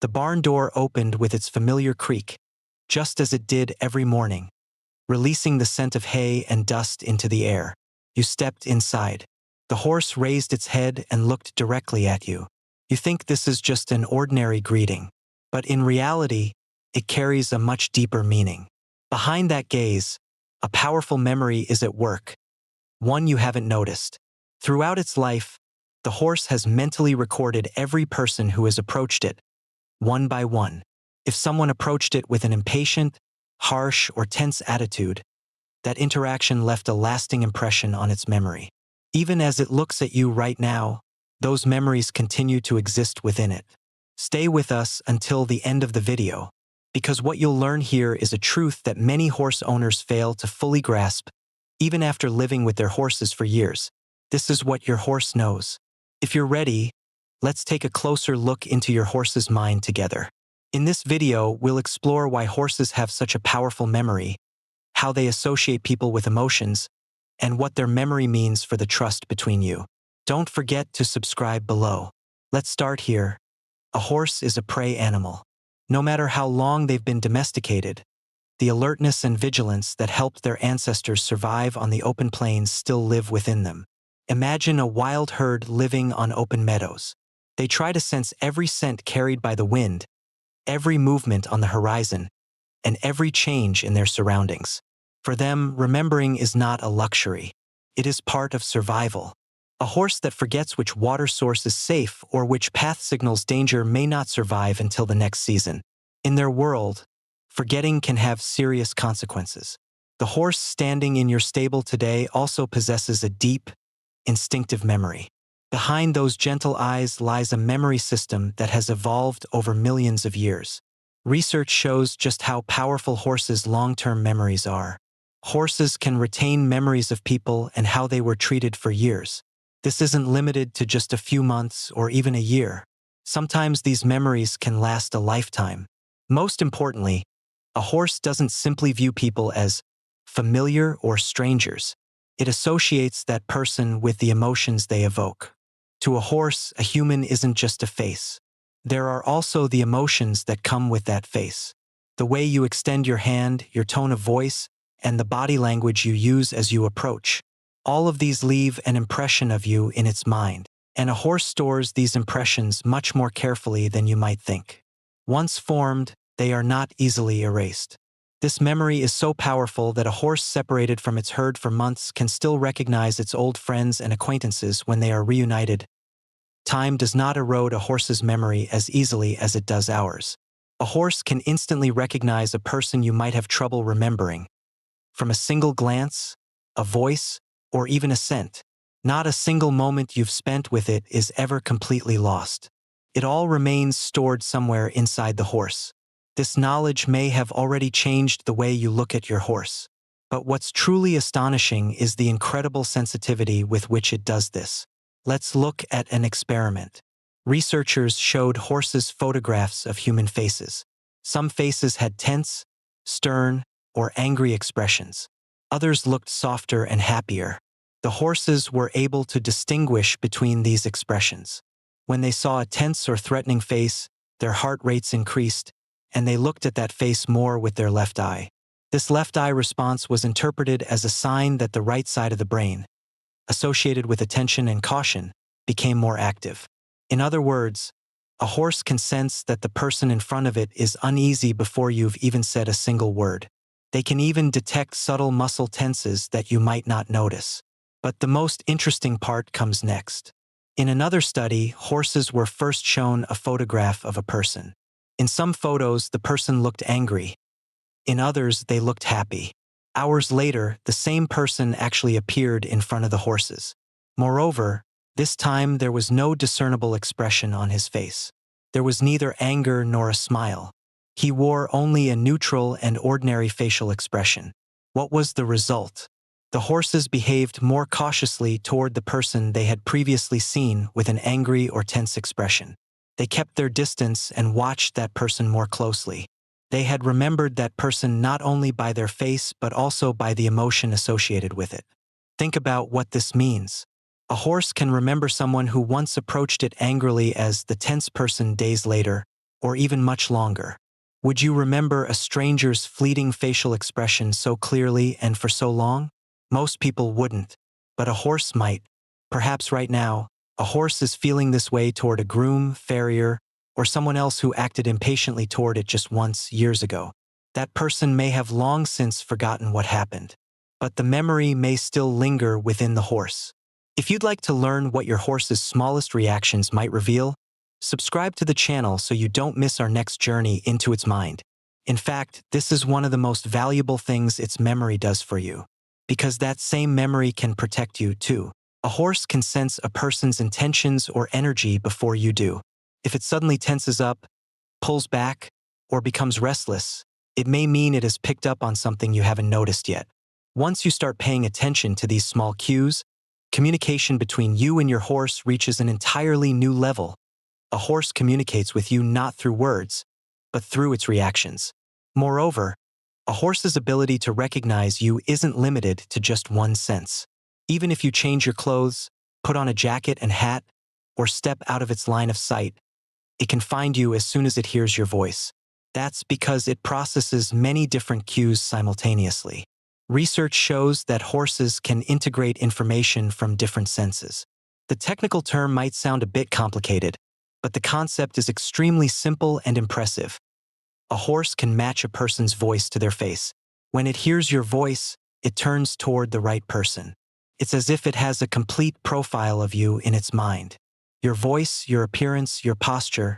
The barn door opened with its familiar creak, just as it did every morning, releasing the scent of hay and dust into the air. You stepped inside. The horse raised its head and looked directly at you. You think this is just an ordinary greeting, but in reality, it carries a much deeper meaning. Behind that gaze, a powerful memory is at work, one you haven't noticed. Throughout its life, the horse has mentally recorded every person who has approached it, one by one. If someone approached it with an impatient, harsh, or tense attitude, that interaction left a lasting impression on its memory. Even as it looks at you right now, those memories continue to exist within it. Stay with us until the end of the video, because what you'll learn here is a truth that many horse owners fail to fully grasp, even after living with their horses for years. This is what your horse knows. If you're ready, let's take a closer look into your horse's mind together. In this video, we'll explore why horses have such a powerful memory, how they associate people with emotions, and what their memory means for the trust between you. Don't forget to subscribe below. Let's start here. A horse is a prey animal. No matter how long they've been domesticated, the alertness and vigilance that helped their ancestors survive on the open plains still live within them. Imagine a wild herd living on open meadows. They try to sense every scent carried by the wind, every movement on the horizon, and every change in their surroundings. For them, remembering is not a luxury. It is part of survival. A horse that forgets which water source is safe or which path signals danger may not survive until the next season. In their world, forgetting can have serious consequences. The horse standing in your stable today also possesses a deep, instinctive memory. Behind those gentle eyes lies a memory system that has evolved over millions of years. Research shows just how powerful horses' long-term memories are. Horses can retain memories of people and how they were treated for years. This isn't limited to just a few months or even a year. Sometimes these memories can last a lifetime. Most importantly, a horse doesn't simply view people as familiar or strangers. It associates that person with the emotions they evoke. To a horse, a human isn't just a face. There are also the emotions that come with that face. The way you extend your hand, your tone of voice, and the body language you use as you approach. All of these leave an impression of you in its mind, and a horse stores these impressions much more carefully than you might think. Once formed, they are not easily erased. This memory is so powerful that a horse separated from its herd for months can still recognize its old friends and acquaintances when they are reunited. Time does not erode a horse's memory as easily as it does ours. A horse can instantly recognize a person you might have trouble remembering. From a single glance, a voice, or even a scent, not a single moment you've spent with it is ever completely lost. It all remains stored somewhere inside the horse. This knowledge may have already changed the way you look at your horse. But what's truly astonishing is the incredible sensitivity with which it does this. Let's look at an experiment. Researchers showed horses photographs of human faces. Some faces had tense, stern, or angry expressions. Others looked softer and happier. The horses were able to distinguish between these expressions. When they saw a tense or threatening face, their heart rates increased, and they looked at that face more with their left eye. This left eye response was interpreted as a sign that the right side of the brain, associated with attention and caution, became more active. In other words, a horse can sense that the person in front of it is uneasy before you've even said a single word. They can even detect subtle muscle tenses that you might not notice. But the most interesting part comes next. In another study, horses were first shown a photograph of a person. In some photos, the person looked angry. In others, they looked happy. Hours later, the same person actually appeared in front of the horses. Moreover, this time there was no discernible expression on his face. There was neither anger nor a smile. He wore only a neutral and ordinary facial expression. What was the result? The horses behaved more cautiously toward the person they had previously seen with an angry or tense expression. They kept their distance and watched that person more closely. They had remembered that person not only by their face but also by the emotion associated with it. Think about what this means. A horse can remember someone who once approached it angrily as the tense person days later, or even much longer? Would you remember a stranger's fleeting facial expression so clearly and for so long? Most people wouldn't, but a horse might. Perhaps right now, a horse is feeling this way toward a groom, farrier, or someone else who acted impatiently toward it just once, years ago. That person may have long since forgotten what happened, but the memory may still linger within the horse. If you'd like to learn what your horse's smallest reactions might reveal, subscribe to the channel so you don't miss our next journey into its mind. In fact, this is one of the most valuable things its memory does for you, because that same memory can protect you too. A horse can sense a person's intentions or energy before you do. If it suddenly tenses up, pulls back, or becomes restless, it may mean it has picked up on something you haven't noticed yet. Once you start paying attention to these small cues, communication between you and your horse reaches an entirely new level. A horse communicates with you not through words, but through its reactions. Moreover, a horse's ability to recognize you isn't limited to just one sense. Even if you change your clothes, put on a jacket and hat, or step out of its line of sight, it can find you as soon as it hears your voice. That's because it processes many different cues simultaneously. Research shows that horses can integrate information from different senses. The technical term might sound a bit complicated, but the concept is extremely simple and impressive. A horse can match a person's voice to their face. When it hears your voice, it turns toward the right person. It's as if it has a complete profile of you in its mind. Your voice, your appearance, your posture,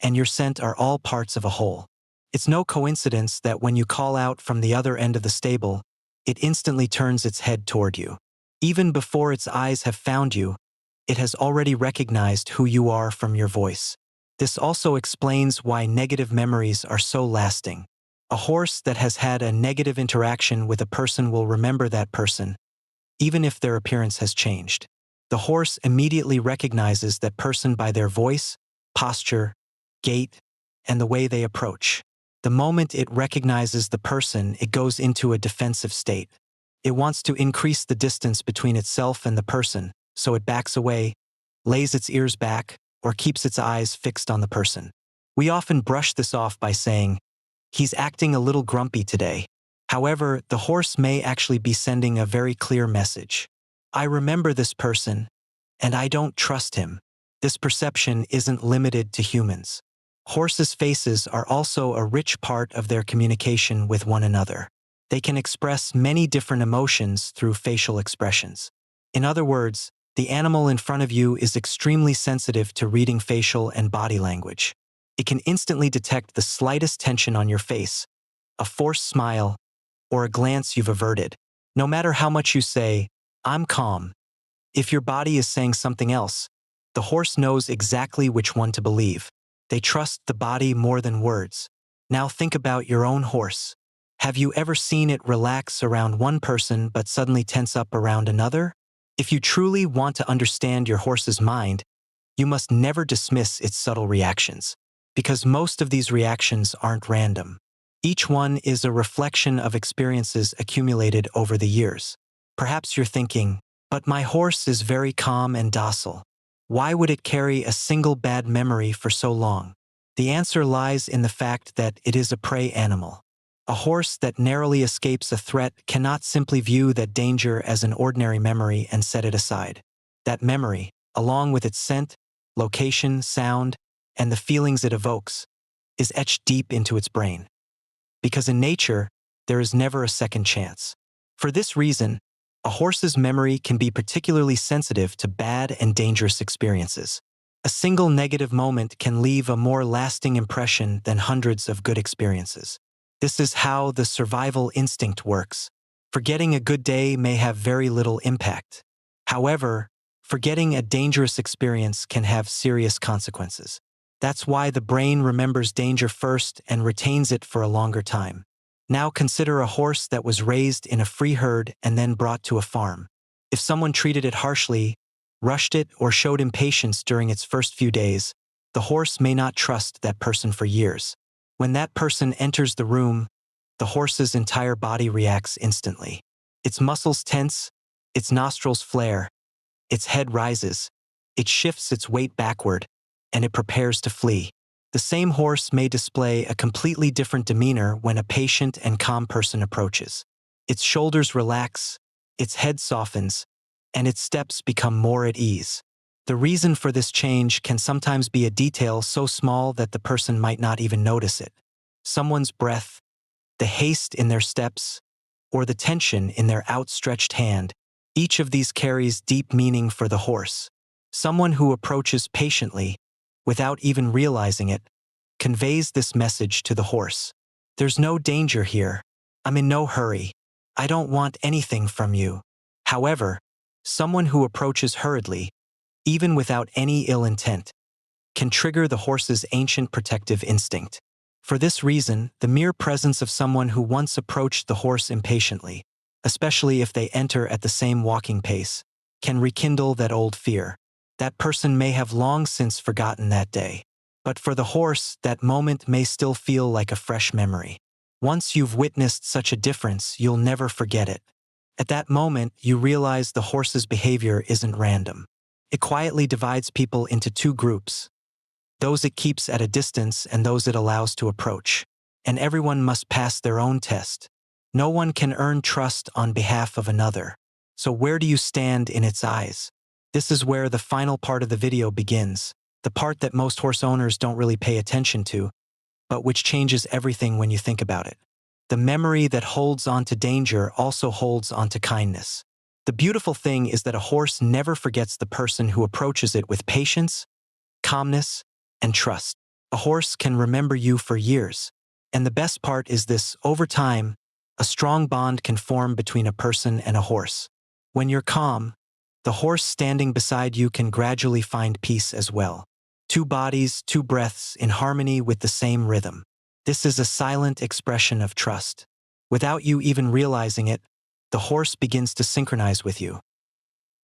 and your scent are all parts of a whole. It's no coincidence that when you call out from the other end of the stable, it instantly turns its head toward you. Even before its eyes have found you, it has already recognized who you are from your voice. This also explains why negative memories are so lasting. A horse that has had a negative interaction with a person will remember that person, even if their appearance has changed. The horse immediately recognizes that person by their voice, posture, gait, and the way they approach. The moment it recognizes the person, it goes into a defensive state. It wants to increase the distance between itself and the person, so it backs away, lays its ears back, or keeps its eyes fixed on the person. We often brush this off by saying, "He's acting a little grumpy today." However, the horse may actually be sending a very clear message. I remember this person, and I don't trust him. This perception isn't limited to humans. Horses' faces are also a rich part of their communication with one another. They can express many different emotions through facial expressions. In other words, the animal in front of you is extremely sensitive to reading facial and body language. It can instantly detect the slightest tension on your face, a forced smile, or a glance you've averted. No matter how much you say, "I'm calm," if your body is saying something else, the horse knows exactly which one to believe. They trust the body more than words. Now think about your own horse. Have you ever seen it relax around one person but suddenly tense up around another? If you truly want to understand your horse's mind, you must never dismiss its subtle reactions, because most of these reactions aren't random. Each one is a reflection of experiences accumulated over the years. Perhaps you're thinking, "But my horse is very calm and docile. Why would it carry a single bad memory for so long?" The answer lies in the fact that it is a prey animal. A horse that narrowly escapes a threat cannot simply view that danger as an ordinary memory and set it aside. That memory, along with its scent, location, sound, and the feelings it evokes, is etched deep into its brain. Because in nature, there is never a second chance. For this reason, a horse's memory can be particularly sensitive to bad and dangerous experiences. A single negative moment can leave a more lasting impression than hundreds of good experiences. This is how the survival instinct works. Forgetting a good day may have very little impact. However, forgetting a dangerous experience can have serious consequences. That's why the brain remembers danger first and retains it for a longer time. Now consider a horse that was raised in a free herd and then brought to a farm. If someone treated it harshly, rushed it, or showed impatience during its first few days, the horse may not trust that person for years. When that person enters the room, the horse's entire body reacts instantly. Its muscles tense, its nostrils flare, its head rises, it shifts its weight backward, and it prepares to flee. The same horse may display a completely different demeanor when a patient and calm person approaches. Its shoulders relax, its head softens, and its steps become more at ease. The reason for this change can sometimes be a detail so small that the person might not even notice it. Someone's breath, the haste in their steps, or the tension in their outstretched hand. Each of these carries deep meaning for the horse. Someone who approaches patiently, without even realizing it, conveys this message to the horse. There's no danger here. I'm in no hurry. I don't want anything from you. However, someone who approaches hurriedly, even without any ill intent, can trigger the horse's ancient protective instinct. For this reason, the mere presence of someone who once approached the horse impatiently, especially if they enter at the same walking pace, can rekindle that old fear. That person may have long since forgotten that day. But for the horse, that moment may still feel like a fresh memory. Once you've witnessed such a difference, you'll never forget it. At that moment, you realize the horse's behavior isn't random. It quietly divides people into two groups: those it keeps at a distance and those it allows to approach. And everyone must pass their own test. No one can earn trust on behalf of another. So where do you stand in its eyes? This is where the final part of the video begins, the part that most horse owners don't really pay attention to, but which changes everything when you think about it. The memory that holds on to danger also holds on to kindness. The beautiful thing is that a horse never forgets the person who approaches it with patience, calmness, and trust. A horse can remember you for years. And the best part is this: over time, a strong bond can form between a person and a horse. When you're calm, the horse standing beside you can gradually find peace as well. Two bodies, two breaths in harmony with the same rhythm. This is a silent expression of trust. Without you even realizing it, the horse begins to synchronize with you.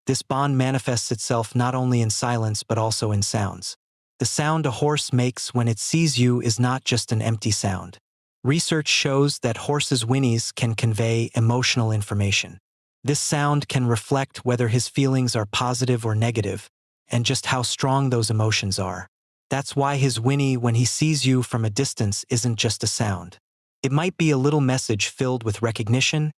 This bond manifests itself not only in silence but also in sounds. The sound a horse makes when it sees you is not just an empty sound. Research shows that horses' whinnies can convey emotional information. This sound can reflect whether his feelings are positive or negative, and just how strong those emotions are. That's why his whinny when he sees you from a distance isn't just a sound. It might be a little message filled with recognition,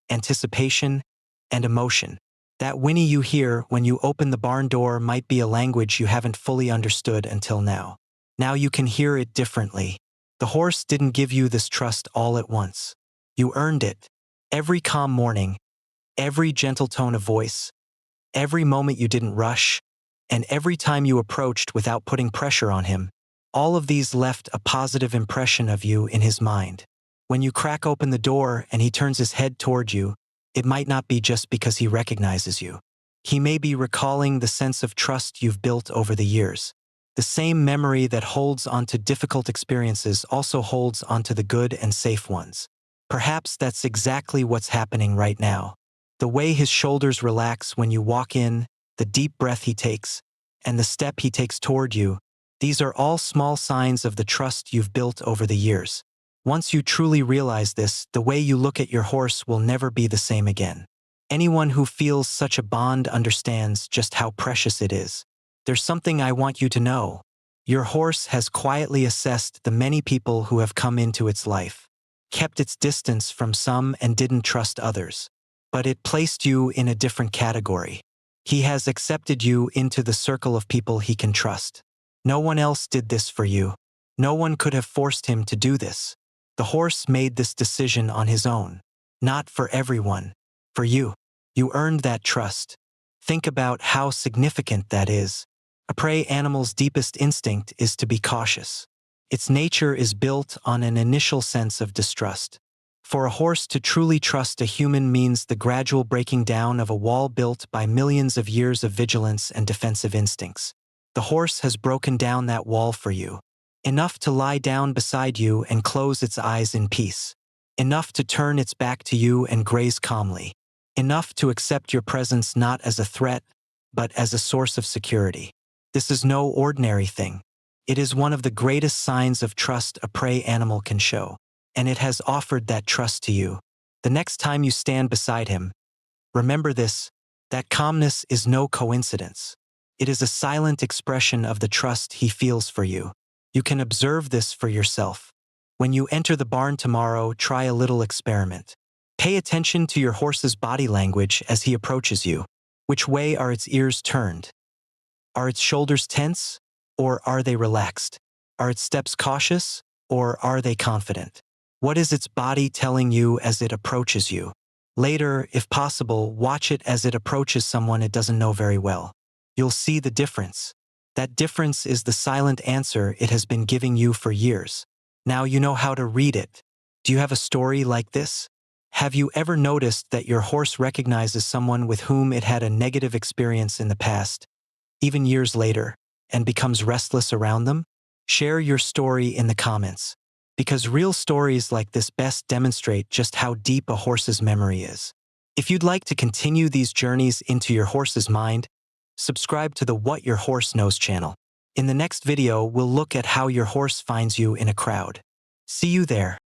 anticipation, and emotion. That whinny you hear when you open the barn door might be a language you haven't fully understood until now. Now you can hear it differently. The horse didn't give you this trust all at once. You earned it. Every calm morning, every gentle tone of voice, every moment you didn't rush, and every time you approached without putting pressure on him, all of these left a positive impression of you in his mind. When you crack open the door and he turns his head toward you, it might not be just because he recognizes you. He may be recalling the sense of trust you've built over the years. The same memory that holds onto difficult experiences also holds onto the good and safe ones. Perhaps that's exactly what's happening right now. The way his shoulders relax when you walk in, the deep breath he takes, and the step he takes toward you, these are all small signs of the trust you've built over the years. Once you truly realize this, the way you look at your horse will never be the same again. Anyone who feels such a bond understands just how precious it is. There's something I want you to know. Your horse has quietly assessed the many people who have come into its life, kept its distance from some and didn't trust others. But it placed you in a different category. He has accepted you into the circle of people he can trust. No one else did this for you. No one could have forced him to do this. The horse made this decision on his own. Not for everyone. For you. You earned that trust. Think about how significant that is. A prey animal's deepest instinct is to be cautious. Its nature is built on an initial sense of distrust. For a horse to truly trust a human means the gradual breaking down of a wall built by millions of years of vigilance and defensive instincts. The horse has broken down that wall for you. Enough to lie down beside you and close its eyes in peace. Enough to turn its back to you and graze calmly. Enough to accept your presence not as a threat, but as a source of security. This is no ordinary thing. It is one of the greatest signs of trust a prey animal can show. And it has offered that trust to you. The next time you stand beside him, remember this: that calmness is no coincidence. It is a silent expression of the trust he feels for you. You can observe this for yourself. When you enter the barn tomorrow, try a little experiment. Pay attention to your horse's body language as he approaches you. Which way are its ears turned? Are its shoulders tense, or are they relaxed? Are its steps cautious, or are they confident? What is its body telling you as it approaches you? Later, if possible, watch it as it approaches someone it doesn't know very well. You'll see the difference. That difference is the silent answer it has been giving you for years. Now you know how to read it. Do you have a story like this? Have you ever noticed that your horse recognizes someone with whom it had a negative experience in the past, even years later, and becomes restless around them? Share your story in the comments, because real stories like this best demonstrate just how deep a horse's memory is. If you'd like to continue these journeys into your horse's mind, subscribe to the What Your Horse Knows channel. In the next video, we'll look at how your horse finds you in a crowd. See you there.